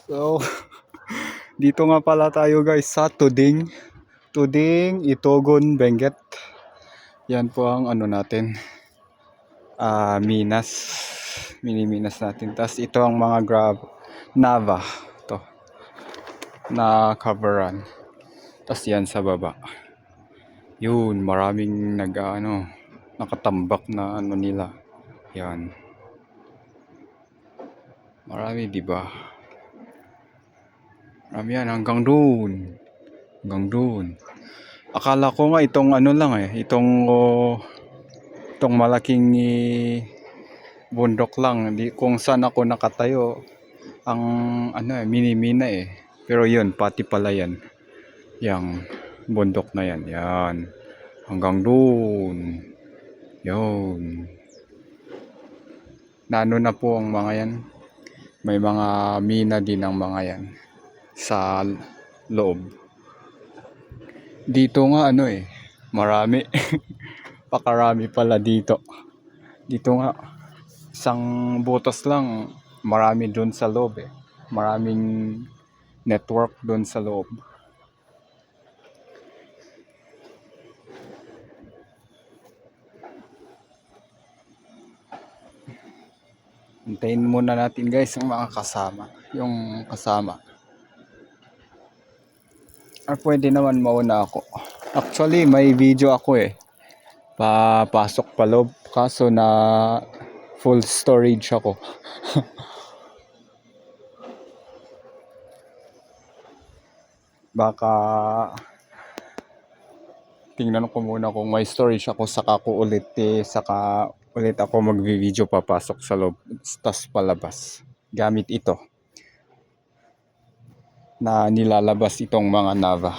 So, dito nga pala tayo guys sa Tuding. Tuding, Itogon, Benguet. Yan po ang ano natin. Minas. Mini-minas natin. Tapos ito ang mga Nava. Ito. Na coveran. Tapos yan sa baba. Yun, maraming nakatambak na ano nila. Yan. Marami, di ba? Marami yan hanggang doon. Hanggang doon. Akala ko nga itong ano lang itong malaking bundok lang. Di kung saan ako nakatayo ang mini-mina eh. Pero yun, pati pala yan. Yang bundok na yan. Yan. Hanggang doon. Yun. Nano na po ang mga yan. May mga mina din ang mga yan sa loob. Dito nga marami. Pakarami pala dito. Dito nga isang butas lang, marami doon sa loob eh. Maraming network doon sa loob. Hintayin muna natin guys yung mga kasama. Yung kasama. Pwede naman mauna ako. Actually, may video ako eh. Papasok pa loob. Kaso na full storage ako. Baka tingnan ko muna kung may storage ako. Saka ulit ako mag-video papasok sa loob. Tas palabas. Gamit ito. Na nilalabas itong mga Nava.